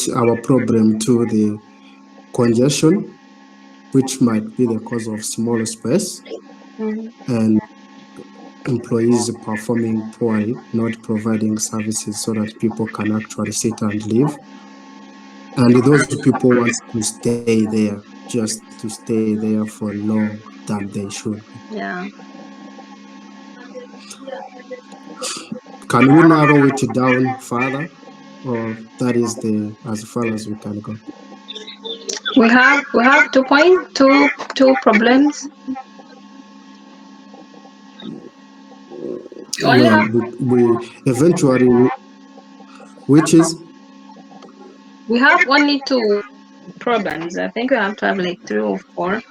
our problem to the congestion, which might be the cause of smaller space Mhm. and employees performing poorly, not providing services so that people can actually sit and live. And those people want to stay there, just to stay there for long than they should be. Yeah. Can we narrow it down further, or that is the as far as we can go? We have 2 problems. You only Well, have we eventually, which is we have only 2 problems. I think we have to have like 3 or 4.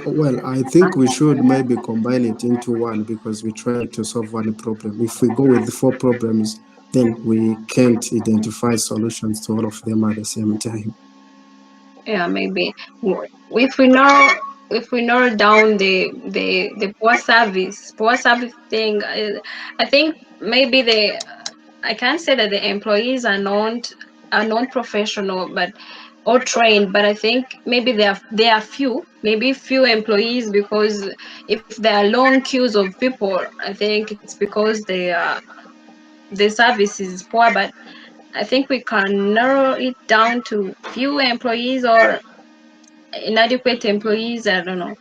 well, I think we should maybe combine it into one because we're trying to solve one problem. If we go with 4 problems, then we can't identify solutions to all of them at the same time. Yeah, maybe. If we know, if we narrow down the poor service thing, I think maybe I can't say that the employees are not professional, but or trained, but I think maybe there are few employees, because if there are long queues of people, I think it's because the service is poor. But I think we can narrow it down to few employees or inadequate employees. I don't know,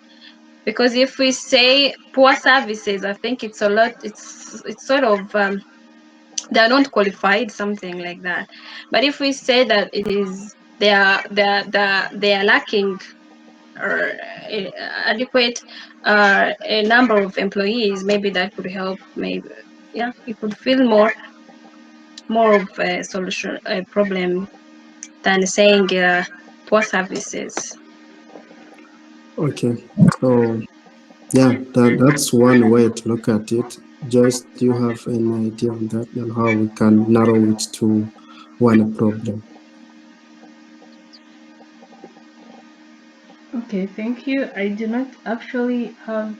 because if we say poor services, I think it's a lot. It's sort of they are not qualified, something like that. But if we say that it is they are lacking or adequate a number of employees, maybe that could help. Maybe, yeah, it could feel more of a solution, a problem, than saying poor services. Okay, so yeah, that's one way to look at it. Just do you have any idea on that and how we can narrow it to one problem? Okay, thank you. I do not actually have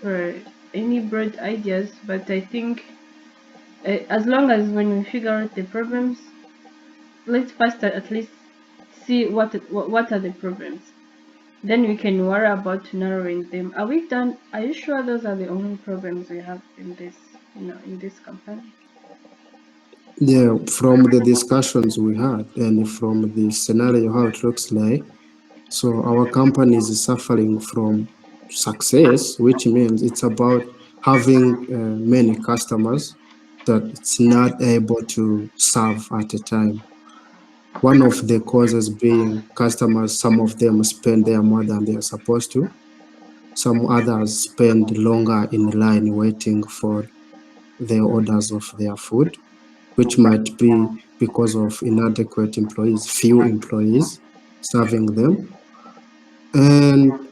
any broad ideas, but I think as long as when we figure out the problems, let's first at least see what are the problems. Then we can worry about narrowing them. Are we done? Are you sure those are the only problems we have in this, in this company? Yeah, from the discussions we had and from the scenario how it looks like, so our company is suffering from success, which means it's about having many customers that it's not able to serve at a time. One of the causes being customers, some of them spend there more than they are supposed to. Some others spend longer in line waiting for the orders of their food, which might be because of inadequate employees, few employees serving them. And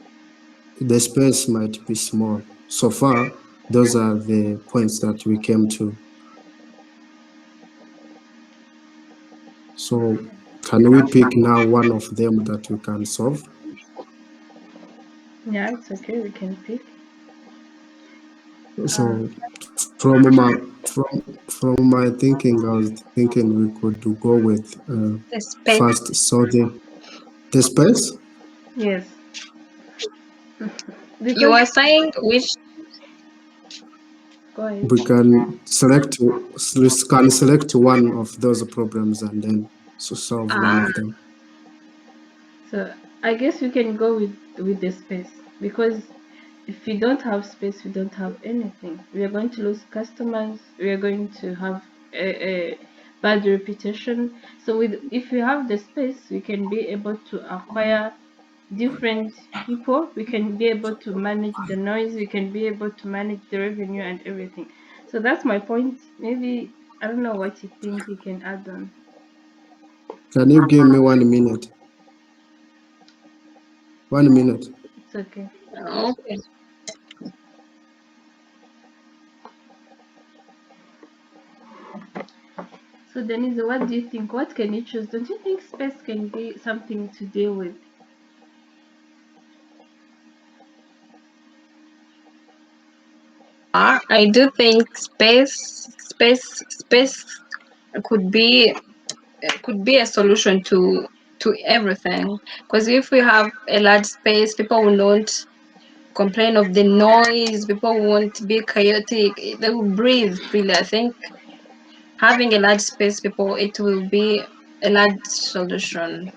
the space might be small. So far, those are the points that we came to. So can we pick now one of them that we can solve? Yeah, it's okay. We can pick. Uh, So from my thinking, I was thinking we could go with The space. first solving the space. yes, You because were saying which? go ahead. We can select one of those problems and then solve one Ah, of them. So I guess we can go with the space, because if we don't have space, we don't have anything. We are going to lose customers. We are going to have a bad reputation. So with if we have the space, we can be able to acquire different people. We can be able to manage the noise. We can be able to manage the revenue and everything. So that's my point. Maybe I don't know what you think you can add on. Can you give me 1 minute? 1 minute. It's okay. okay. So Denise, what do you think? What can you choose? Don't you think space can be something to deal with? I do think space could be could be a solution to everything. Because if we have a large space, people will not complain of the noise. People won't be chaotic. They will breathe freely. I think having a large space, people, it will be a large solution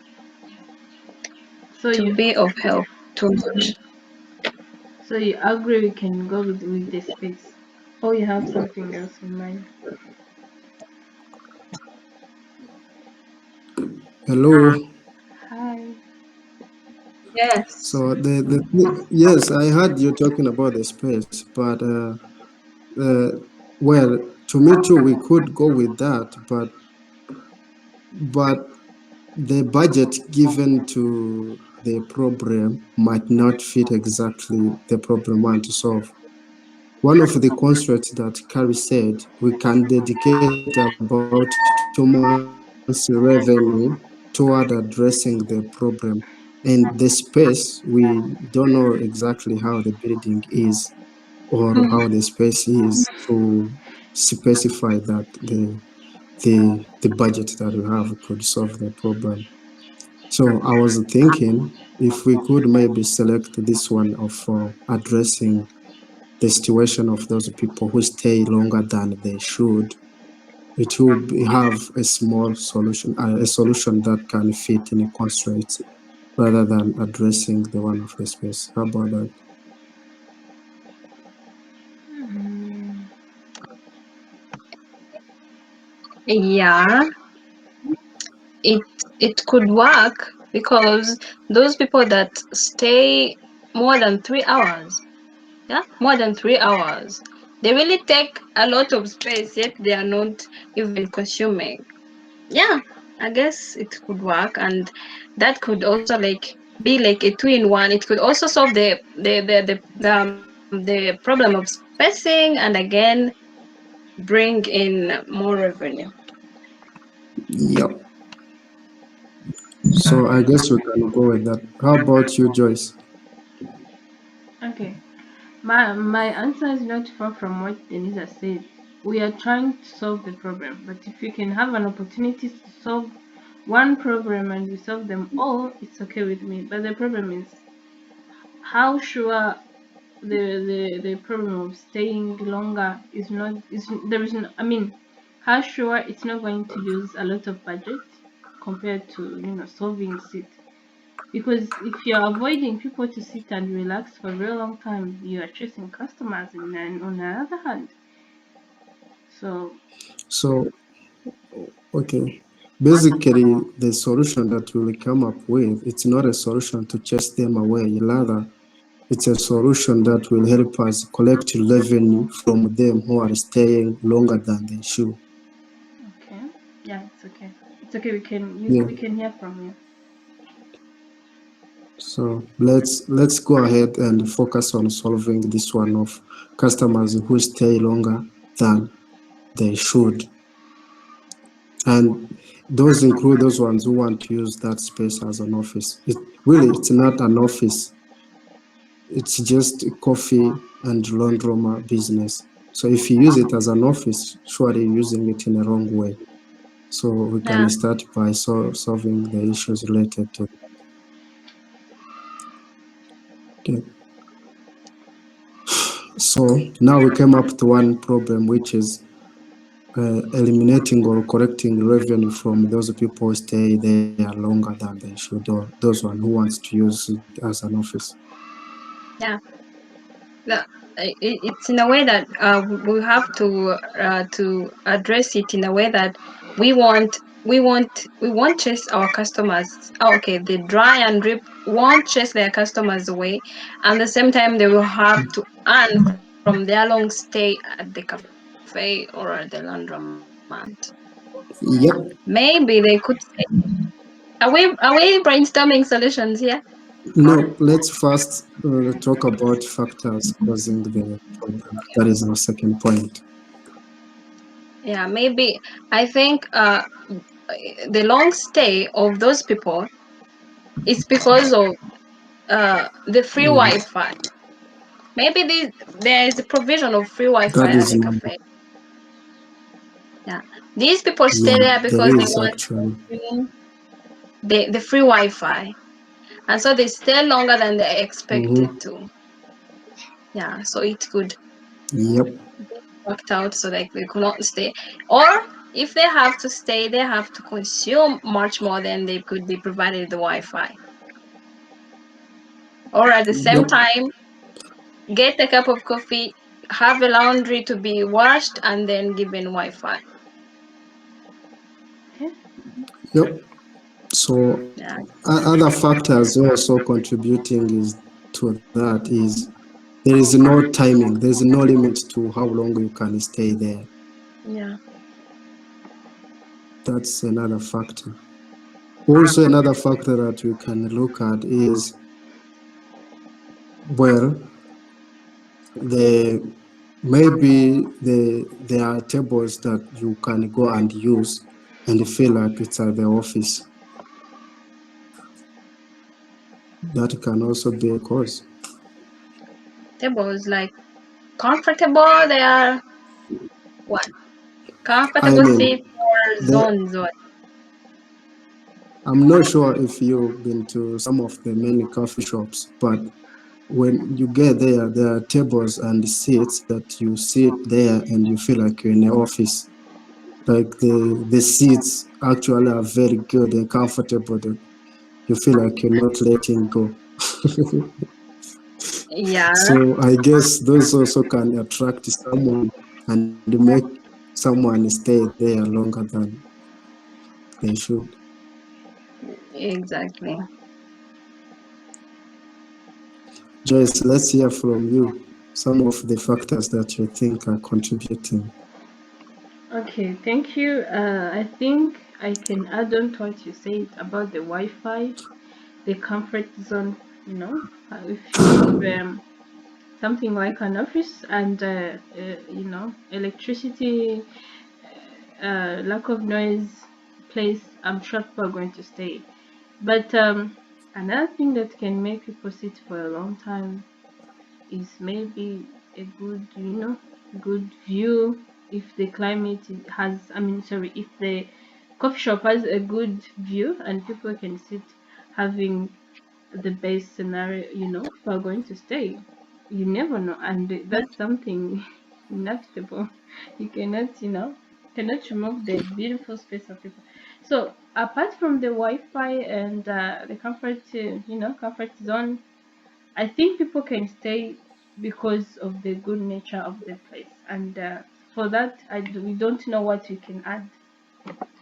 So to you be of help too much. so you agree we can go with the space, or you have something else in mind? Hello. Hi. Yes. So yes, I heard you talking about the space, but uh, well, to me too, we could go with that, but the budget given to the program might not fit exactly the problem we want to solve. One of the constraints that Carrie said, we can dedicate about 2 months revenue toward addressing the problem. And the space, we don't know exactly how the building is or how the space is to specify that the budget that we have could solve the problem. So I was thinking if we could maybe select this one of addressing the situation of those people who stay longer than they should, it will have a small solution, a solution that can fit in constraints rather than addressing the one of the space. How about that? Mm, Yeah, it it could work because those people that stay more than 3 hours, yeah, more than 3 hours, they really take a lot of space, yet they are not even consuming. Yeah, I guess it could work, and that could also like be like a two-in-one. It could also solve the problem of spacing, and again bring in more revenue. Yep. So I guess we can go with that. How about you, Joyce? okay. My answer is not far from what Denise has said. We are trying to solve the problem, but if you can have an opportunity to solve one problem and we solve them all, it's okay with me. But the problem is how sure the problem of staying longer is not is there is no, I mean, how sure it's not going to use a lot of budget compared to solving it. Because if you're avoiding people to sit and relax for a very long time, you are chasing customers. And on the other hand, so So, okay. Basically, the solution that we'll come up with, it's not a solution to chase them away. Rather, it's a solution that will help us collect revenue from them who are staying longer than they should. okay, yeah, it's okay. It's okay. Yeah. We can hear from you. So let's go ahead and focus on solving this one of customers who stay longer than they should. And those include those ones who want to use that space as an office. It's not an office. It's just a coffee and laundromat business. So if you use it as an office, surely you're using it in a wrong way. So we can Yeah, start by solving the issues related to it. So now we came up to one problem, which is eliminating or collecting revenue from those people who stay there longer than they should, or those one who wants to use it as an office. yeah. The, it's in a way that we have to address it in a way that we won't chase our customers. Oh, okay, the dry and drip won't chase their customers away, and at the same time they will have to earn from their long stay at the cafe or at the laundromat. Yep. Maybe they could say, are we brainstorming solutions here? No, let's first talk about factors causing the problem. That is our second point. Yeah, maybe I think the long stay of those people is because of the free Yes, Wi-Fi. Maybe there is a provision of free that Wi-Fi at is the number. cafe. Yeah. These people stay Yeah, there there because they is want actually. free, the free Wi-Fi, and so they stay longer than they expected Mm-hmm. to. Yeah, so it could Yep. get worked out so like they could not stay, or if they have to stay, they have to consume much more than they could be provided the Wi-Fi, or at the same Yep. time get a cup of coffee, have a laundry to be washed, and then given Wi-Fi. Okay. Yep. So Yeah, other factors also contributing is to that is there is no timing, there is no limit to how long you can stay there. yeah. That's another factor. Also, another factor that we can look at is, well, the there are tables that you can go and use and feel like it's at the office. That can also be a cause. Tables like comfortable. They are what? I Comfortable seats mean, or the zones or I'm not sure if you've been to some of the many coffee shops, but when you get there, there are tables and seats that you sit there and you feel like you're in the office. Like the seats actually are very good and comfortable. That you feel like you're not letting go. yeah. So I guess those also can attract someone and make someone stay there longer than they should. Exactly. Joyce, let's hear from you some of the factors that you think are contributing. Okay, thank you. I think I can add on to what you said about the Wi-Fi, the comfort zone. You know, if you have something like an office and electricity, lack of noise place, I'm sure people are going to stay. But another thing that can make people sit for a long time is maybe a good, good view. If the climate has, I mean, sorry, if the coffee shop has a good view and people can sit having the best scenario, people are going to stay. You never know, and that's something inevitable. You cannot, cannot remove the beautiful space of people. So apart from the Wi-Fi and the comfort, comfort zone, I think people can stay because of the good nature of the place, and for that, we don't know what we can add.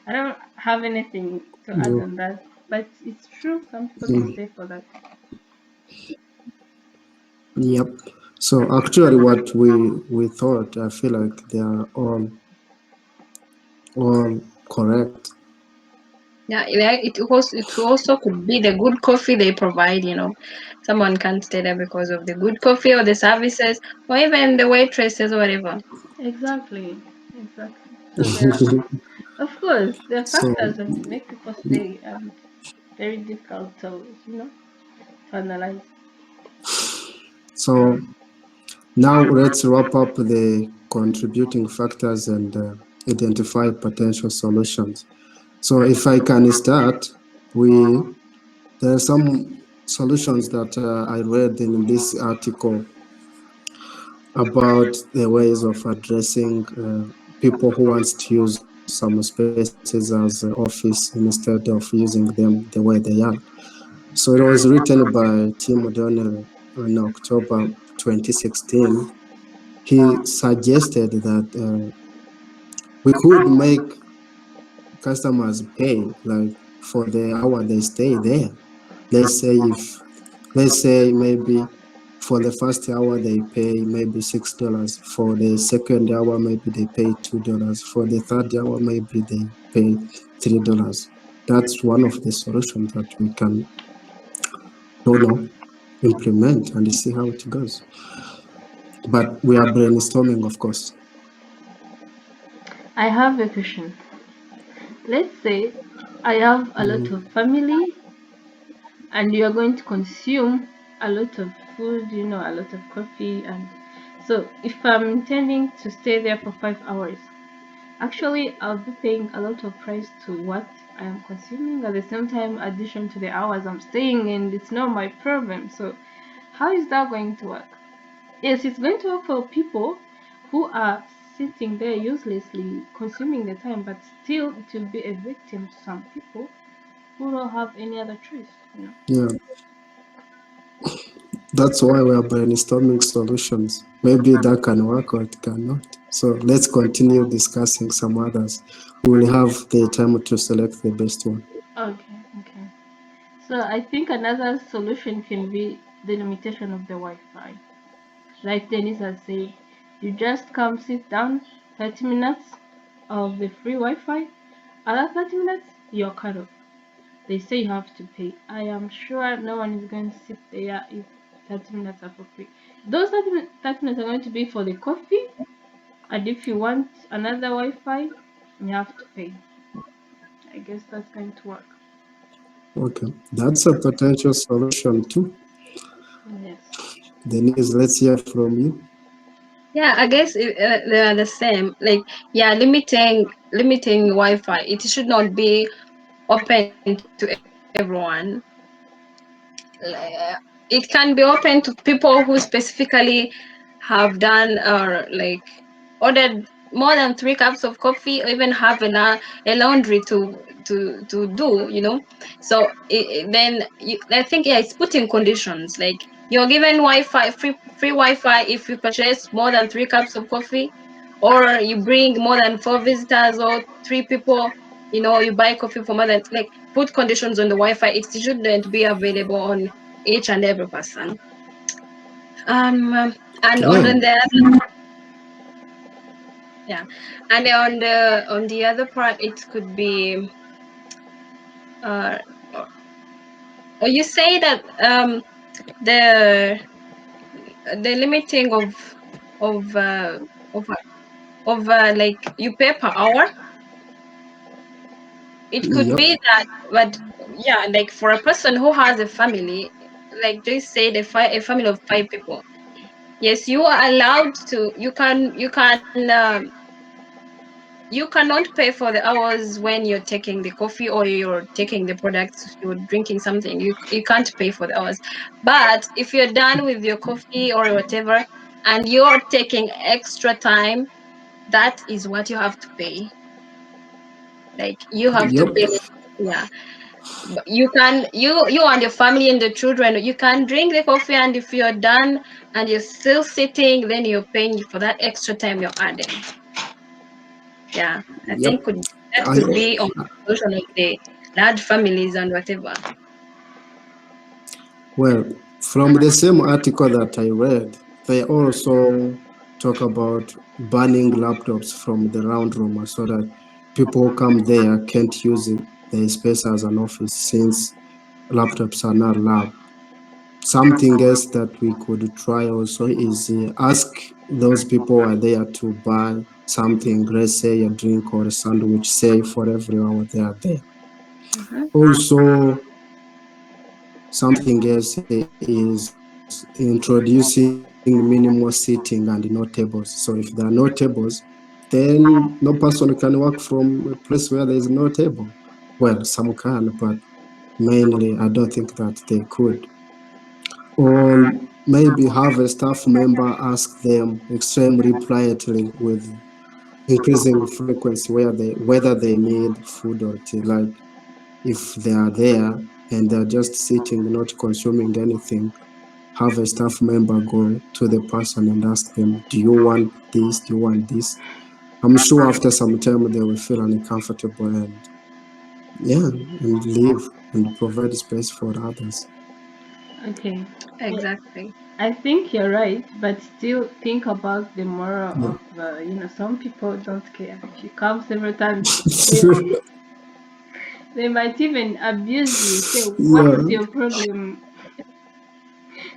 I don't have anything to add You, on that, but it's true. Some people can mm, stay for that. yep. So actually, what we thought, I feel like they are all correct. Yeah, it also could be the good coffee they provide. Someone can stay there because of the good coffee or the services or even the waitresses or whatever. Exactly, exactly. So of course, there are factors So that make people stay, and very difficult to analyze. so now let's wrap up the contributing factors and identify potential solutions. So if I can start, we there are some solutions that I read in this article about the ways of addressing people who wants to use some spaces as office instead of using them the way they are. So it was written by Tim O'Donnell in October 2016. He suggested that we could make customers pay like for the hour they stay there. Let's say if let's say maybe for the first hour they pay maybe $6. For the second hour maybe they pay $2. For the third hour maybe they pay $3. That's one of the solutions that we can, implement and see how it goes. But we are brainstorming, of course. I have a question. Let's say I have a lot Mm, of family and you are going to consume a lot of food, a lot of coffee, and so if I'm intending to stay there for 5 hours, Actually, I'll be paying a lot of price to what I am consuming at the same time, addition to the hours I'm staying, and it's not my problem. So, how is that going to work? Yes, it's going to work for people who are sitting there uselessly consuming the time, but still it will be a victim to some people who don't have any other choice. Yeah, that's why we are brainstorming solutions. Maybe that can work or it cannot. So let's continue discussing some others. We will have the time to select the best one. Okay, okay. So I think another solution can be the limitation of the Wi-Fi. Like Denise has said, you just come sit down 30 minutes of the free Wi-Fi. Other 30 minutes, you're cut off. They say you have to pay. I am sure no one is going to sit there if 30 minutes are for free. Those 30 minutes are going to be for the coffee, and if you want another Wi-Fi, you have to pay. I guess that's going to work. Okay, that's a potential solution too. Yes. Denise, let's hear from you. Yeah, I guess they are the same. Like, yeah, limiting Wi-Fi. It should not be open to everyone. Like, it can be open to people who specifically have done or like ordered more than 3 cups of coffee, or even have a laundry to do. So then I think, yeah, it's putting conditions. Like, you're given Wi-Fi, free Wi-Fi if you purchase more than 3 cups of coffee, or you bring more than 4 visitors or 3 people. You buy coffee for more than, like, put conditions on the Wi-Fi. It shouldn't be available on each and every person. And on Yeah, the other, yeah, and on the other part, it could be, uh, or you say that, the the limiting of of like, you pay per hour. It could yep, be that, but yeah, like, for a person who has a family, like just say a family of 5 people. Yes, you are allowed to. You cannot pay for the hours when you're taking the coffee or you're taking the products, you're drinking something. You can't pay for the hours. But if you're done with your coffee or whatever, and you're taking extra time, that is what you have to pay. Like, you have to yep, pay. Yeah. You can, you and your family and the children, you can drink the coffee, and if you're done and you're still sitting, then you're paying for that extra time you're adding. Yeah, I yep. think that I could be on the solution of the large families and whatever. Well, from the same article that I read, they also talk about banning laptops from the round room so that people who come there can't use the space as an office since laptops are not allowed. Something else that we could try also is ask those people who are there to buy something, let's say a drink or a sandwich, say for everyone they are there. Mhm. Also, something else is introducing minimal sitting and no tables. So if there are no tables, then no person can work from a place where there is no table. Well, some can, but mainly I don't think that they could. Or maybe have a staff member ask them extremely politely with increasing frequency whether they need food or tea. Like if they are there and they're just sitting, not consuming anything, have a staff member go to the person and ask them, do you want this? Do you want this? I'm sure after some time they will feel uncomfortable and yeah, and leave and provide space for others. Okay. I Exactly. I think you're right, but still think about the moral Yeah. of, some people don't care. If you come several times, they, they might even abuse you, say, what Yeah, is your problem?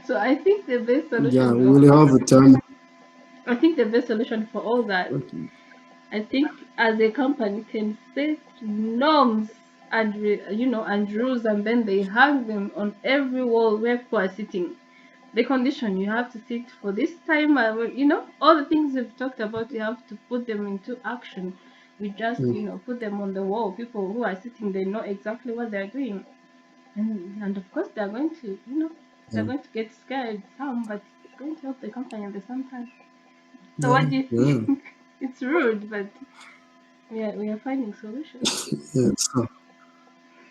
So I think the best yeah, solution we of will all, have a time. I think the best solution for all that, Okay. I think as a company can set norms and and rules, and then they hang them on every wall where people are sitting. The condition, you have to sit for this time, all the things we've talked about, you have to put them into action. We just, put them on the wall. People who are sitting, they know exactly what they're doing. And of course they're going to, they're mm, going to get scared some, but it's going to help the company at the same time. So yeah, what do you yeah, think? It's rude, but we are finding solutions. yeah. So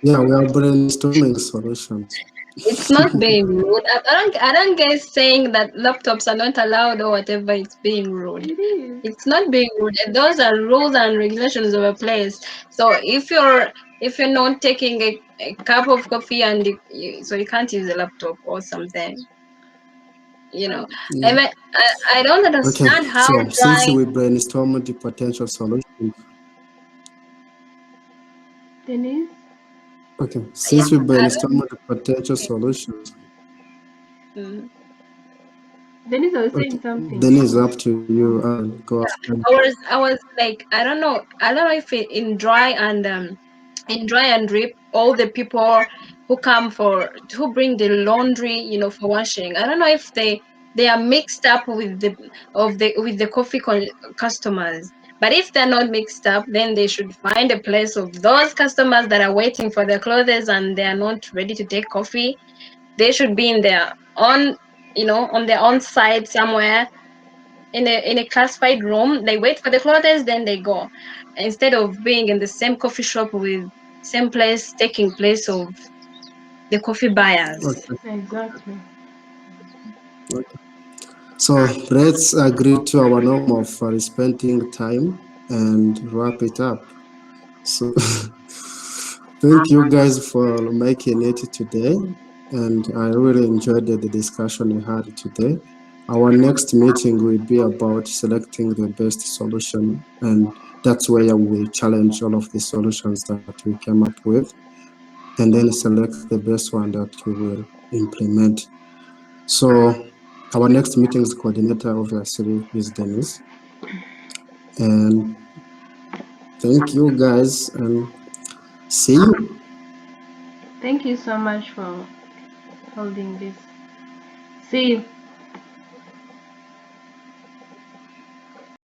yeah, we are brainstorming solutions. It's not being rude. I don't get saying that laptops are not allowed or whatever. It's being rude. It is. It's not being rude. Those are rules and regulations of a place. So if you're not taking a cup of coffee and so you can't use a laptop or something, you know. I Yeah. mean, I don't Okay. understand how So since dry. we brainstormed the potential solutions, Denise? okay, Yeah, since we I brainstormed don't. the potential solutions, Mm. Denise, I was okay, saying something. then it's up to you. Go after. I was like, I don't know if in dry and drip, all the people who bring the laundry, for washing. I don't know if they are mixed up with the customers. But if they're not mixed up, then they should find a place of those customers that are waiting for their clothes and they are not ready to take coffee. They should be in their own, on their own side somewhere in a classified room. They wait for the clothes, then they go, instead of being in the same coffee shop with same place taking place of the coffee buyers. Okay. Exactly. Okay. So let's agree to our norm of spending time and wrap it up. So thank you guys for making it today. And I really enjoyed the discussion we had today. Our next meeting will be about selecting the best solution. And that's where we challenge all of the solutions that we came up with and then select the best one that we will implement. So our next meeting's coordinator obviously is Denise. And thank you guys and see you. Thank you so much for holding this. See you.